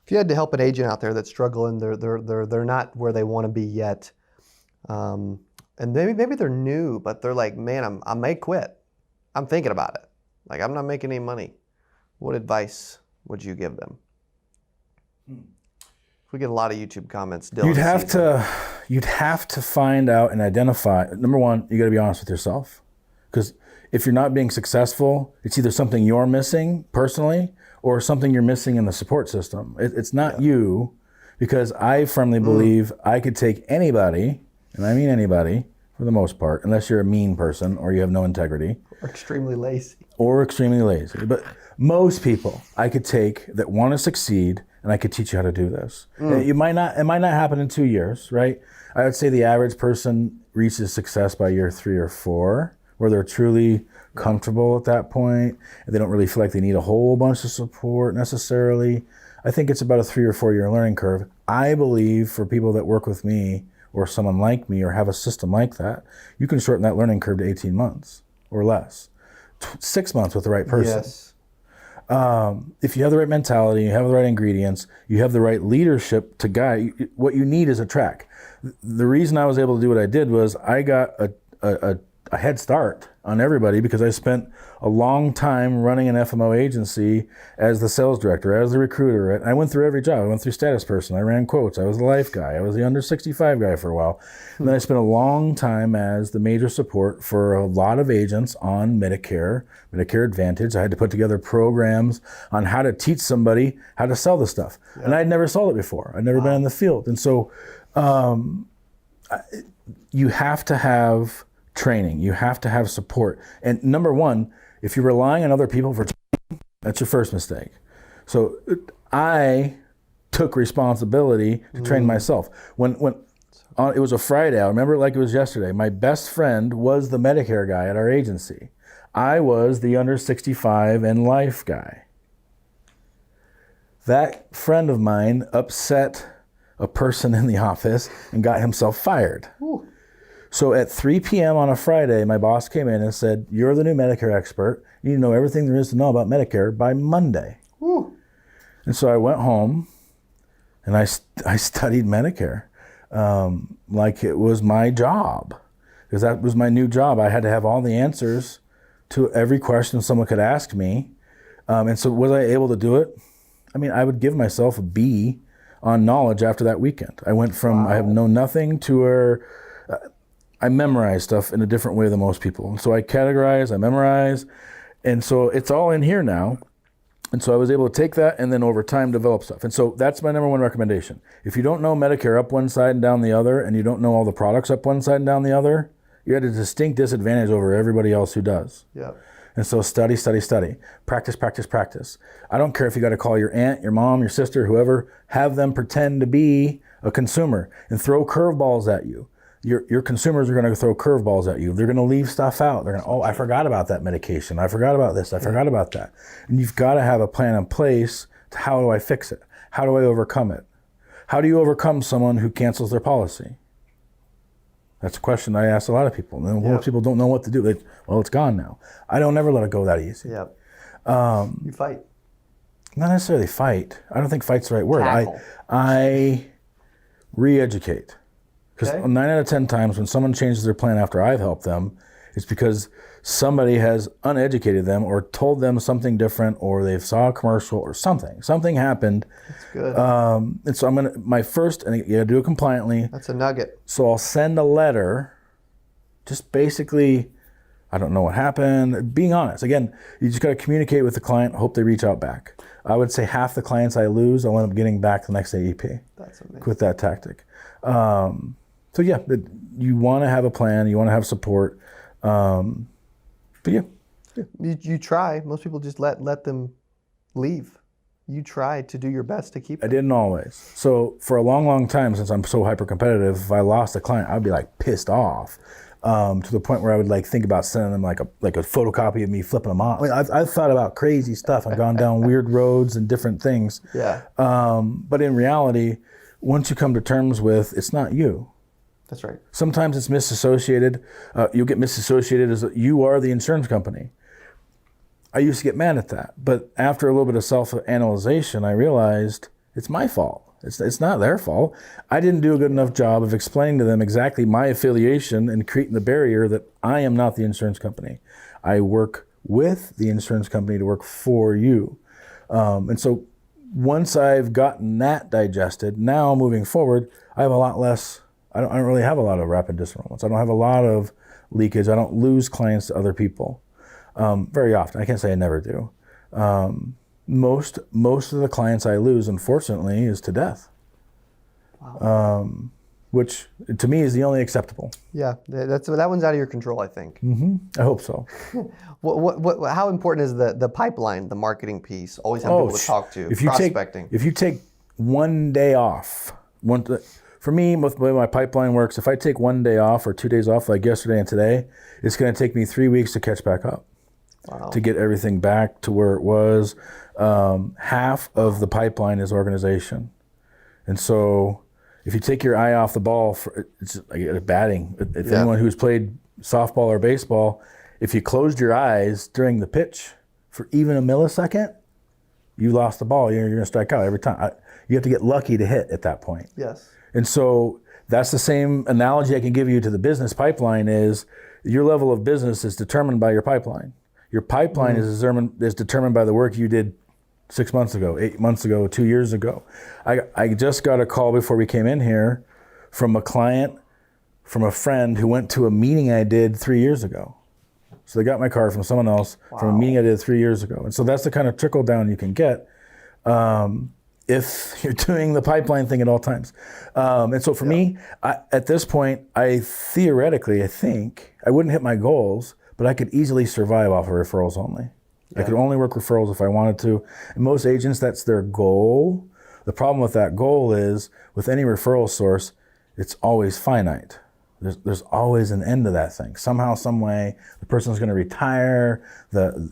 If you had to help an agent out there that's struggling, they're not where they want to be yet, and maybe they're new, but they're like, man, I may quit. I'm thinking about it. Like, I'm not making any money. What advice would you give them? We get a lot of YouTube comments. Dylan You'd have to find out and identify. Number one, you got to be honest with yourself, because if you're not being successful, it's either something you're missing personally or something you're missing in the support system. It's not you, because I firmly believe I could take anybody, and I mean anybody for the most part, unless you're a mean person or you have no integrity. Or extremely lazy. But most people I could take that want to succeed, and I could teach you how to do this. It might not happen in 2 years, right? I would say the average person reaches success by year 3 or 4, where they're truly comfortable at that point, and they don't really feel like they need a whole bunch of support necessarily. I think it's about a 3 or 4 year learning curve. I believe for people that work with me or someone like me or have a system like that, you can shorten that learning curve to 18 months or less. 6 months with the right person. Yes. If you have the right mentality, you have the right ingredients, you have the right leadership to guide, what you need is a track. The reason I was able to do what I did was I got a head start on everybody because I spent a long time running an FMO agency as the sales director, as the recruiter. I went through every job. I went through status person. I ran quotes. I was the life guy. I was the under 65 guy for a while. And then I spent a long time as the major support for a lot of agents on Medicare Advantage. I had to put together programs on how to teach somebody how to sell the stuff. Yeah. And I'd never sold it before. I'd never been in the field. And so you have to have training. You have to have support. And number one, if you're relying on other people for training, that's your first mistake. So I took responsibility to train myself. When it was a Friday, I remember it like it was yesterday, my best friend was the Medicare guy at our agency. I was the under 65 and life guy. That friend of mine upset a person in the office and got himself fired. Ooh. So at 3 p.m. on a Friday, my boss came in and said, "You're the new Medicare expert. You need to know everything there is to know about Medicare by Monday." Woo. And so I went home and I studied Medicare like it was my job, because that was my new job. I had to have all the answers to every question someone could ask me. And so was I able to do it? I mean, I would give myself a B on knowledge after that weekend. I went from I have known nothing to where I memorize stuff in a different way than most people. And so I categorize, I memorize, and so it's all in here now. And so I was able to take that and then over time develop stuff. And so that's my number one recommendation. If you don't know Medicare up one side and down the other, and you don't know all the products up one side and down the other, you're at a distinct disadvantage over everybody else who does. Yeah. And so study, study, study. Practice, practice, practice. I don't care if you got to call your aunt, your mom, your sister, whoever, have them pretend to be a consumer and throw curveballs at you. Your consumers are going to throw curveballs at you. They're going to leave stuff out. They're going to, I forgot about that medication. I forgot about this. I forgot about that. And you've got to have a plan in place to how do I fix it? How do I overcome it? How do you overcome someone who cancels their policy? That's a question I ask a lot of people. And most people don't know what to do. Well, it's gone now. I don't ever let it go that easy. Yeah. You fight. Not necessarily fight. I don't think fight's the right word. I re-educate. Because 9 out of 10 times when someone changes their plan after I've helped them, it's because somebody has uneducated them or told them something different, or they saw a commercial or something. Something happened. That's good. And so my first, and you gotta do it compliantly. That's a nugget. So I'll send a letter, just basically, I don't know what happened. Being honest. Again, you just gotta communicate with the client, hope they reach out back. I would say half the clients I lose, I'll end up getting back the next AEP. That's amazing. With that tactic. So yeah, you want to have a plan, you want to have support, but yeah. You try. Most people just let them leave. You try to do your best to keep them. I didn't always. So for a long, long time, since I'm so hyper competitive, if I lost a client, I'd be like pissed off to the point where I would like think about sending them like a photocopy of me flipping them off. I mean, I've thought about crazy stuff. I've gone down weird roads and different things. Yeah. But in reality, once you come to terms with, it's not you. That's right. Sometimes it's misassociated. You'll get misassociated as you are the insurance company. I used to get mad at that. But after a little bit of self-analyzation, I realized It's my fault. It's not their fault. I didn't do a good enough job of explaining to them exactly my affiliation and creating the barrier that I am not the insurance company. I work with the insurance company to work for you. And so once I've gotten that digested, now moving forward, I have a lot less, I don't really have a lot of rapid disenrollments. I don't have a lot of leakage. I don't lose clients to other people very often. I can't say I never do. Most of the clients I lose, unfortunately, is to death. Wow. Which to me is the only acceptable. Yeah, that one's out of your control, I think. I hope so. How important is the pipeline, the marketing piece? Always have people to talk to, prospecting. If you take one day off, for me, with the way my pipeline works, if I take 1 day off or 2 days off, like yesterday and today, it's going to take me 3 weeks to catch back up. Wow. To get everything back to where it was. Half of the pipeline is organization. And so if you take your eye off the ball, it's like batting. If anyone who's played softball or baseball, if you closed your eyes during the pitch for even a millisecond, you lost the ball. You're going to strike out every time. You have to get lucky to hit at that point. Yes. And so that's the same analogy I can give you to the business pipeline is your level of business is determined by your pipeline. Your pipeline is determined by the work you did 6 months ago, 8 months ago, 2 years ago. I just got a call before we came in here from a client, from a friend who went to a meeting I did 3 years ago. So they got my card from someone else from a meeting I did 3 years ago. And so that's the kind of trickle down you can get if you're doing the pipeline thing at all times. And so for me, at this point, I think I wouldn't hit my goals, but I could easily survive off of referrals only. Yeah. I could only work referrals if I wanted to. And most agents, that's their goal. The problem with that goal is, with any referral source, it's always finite. There's always an end to that thing. Somehow, some way, the person's going to retire.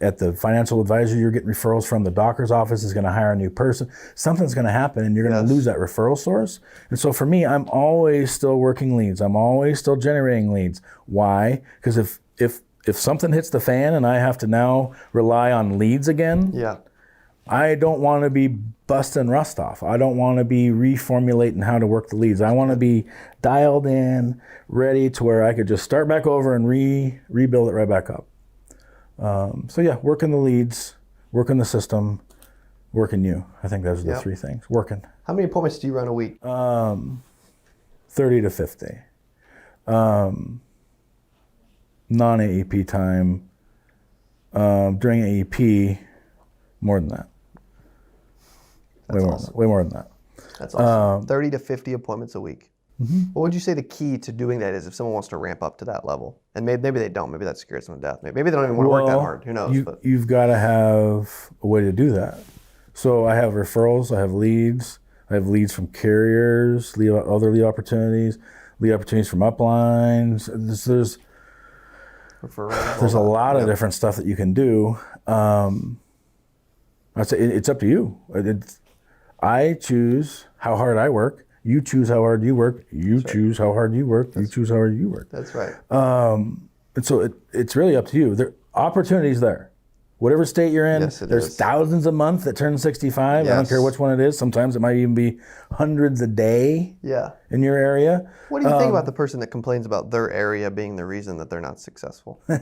At the financial advisor you're getting referrals from, the doctor's office is going to hire a new person. Something's going to happen, and you're going to lose that referral source. And so for me, I'm always still working leads. I'm always still generating leads. Why? Because if something hits the fan and I have to now rely on leads again, I don't want to be busting rust off. I don't want to be reformulating how to work the leads. I want to be dialed in, ready to where I could just start back over and rebuild it right back up. Working the leads, working the system, working you. I think those are the three things. Working. How many appointments do you run a week? 30 to 50. Non-AEP time. During AEP, more than that. Way more than that. That's awesome. 30 to 50 appointments a week. What would you say the key to doing that is if someone wants to ramp up to that level? And maybe they don't. Maybe that scares them to death. Maybe they don't even want to work that hard. Who knows? You've got to have a way to do that. So I have referrals. I have leads. I have leads from carriers, other lead opportunities from uplines. There's a lot of different stuff that you can do. I'd say it's up to you. I choose how hard I work. You choose how hard you work. You choose how hard you work. You choose how hard you work. That's right. And so it's really up to you. There opportunities there. Whatever state you're in, there's thousands a month that turn 65. I don't care which one it is. Sometimes it might even be hundreds a day in your area. What do you think about the person that complains about their area being the reason that they're not successful? I've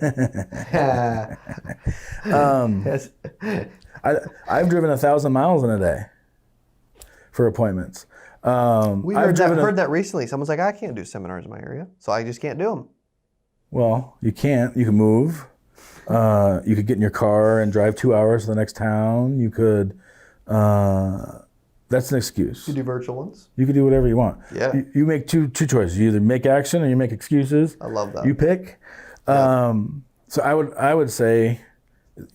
driven 1,000 miles in a day for appointments. We heard that recently. Someone's like, I can't do seminars in my area, so I just can't do them. Well, you can't. You can move. You could get in your car and drive 2 hours to the next town. You could, that's an excuse. You do virtual ones? You could do whatever you want. Yeah. You make two choices. You either make action or you make excuses. I love that. You pick. So I would say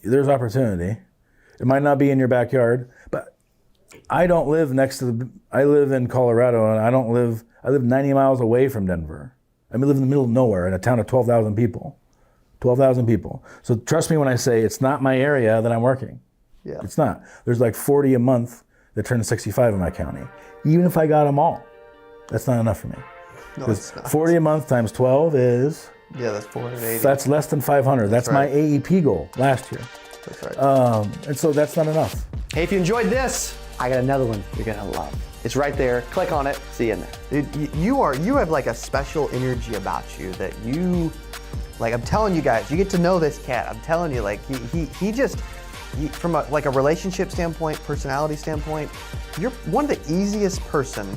there's opportunity. It might not be in your backyard, but I don't live I live in Colorado, and I live 90 miles away from Denver. I live in the middle of nowhere in a town of 12,000 people. 12,000 people. So trust me when I say it's not my area that I'm working. Yeah. It's not. There's like 40 a month that turn 65 in my county. Even if I got them all, that's not enough for me. No, it's not. 40 a month times 12 is... Yeah, that's 480. That's less than 500. That's right. My AEP goal last year. That's right. And so that's not enough. Hey, if you enjoyed this, I got another one you're gonna love. It's right there. Click on it. See you in there. Dude, you have like a special energy about you that you, like, I'm telling you guys, you get to know this cat. I'm telling you, like, he from a relationship standpoint, personality standpoint, you're one of the easiest person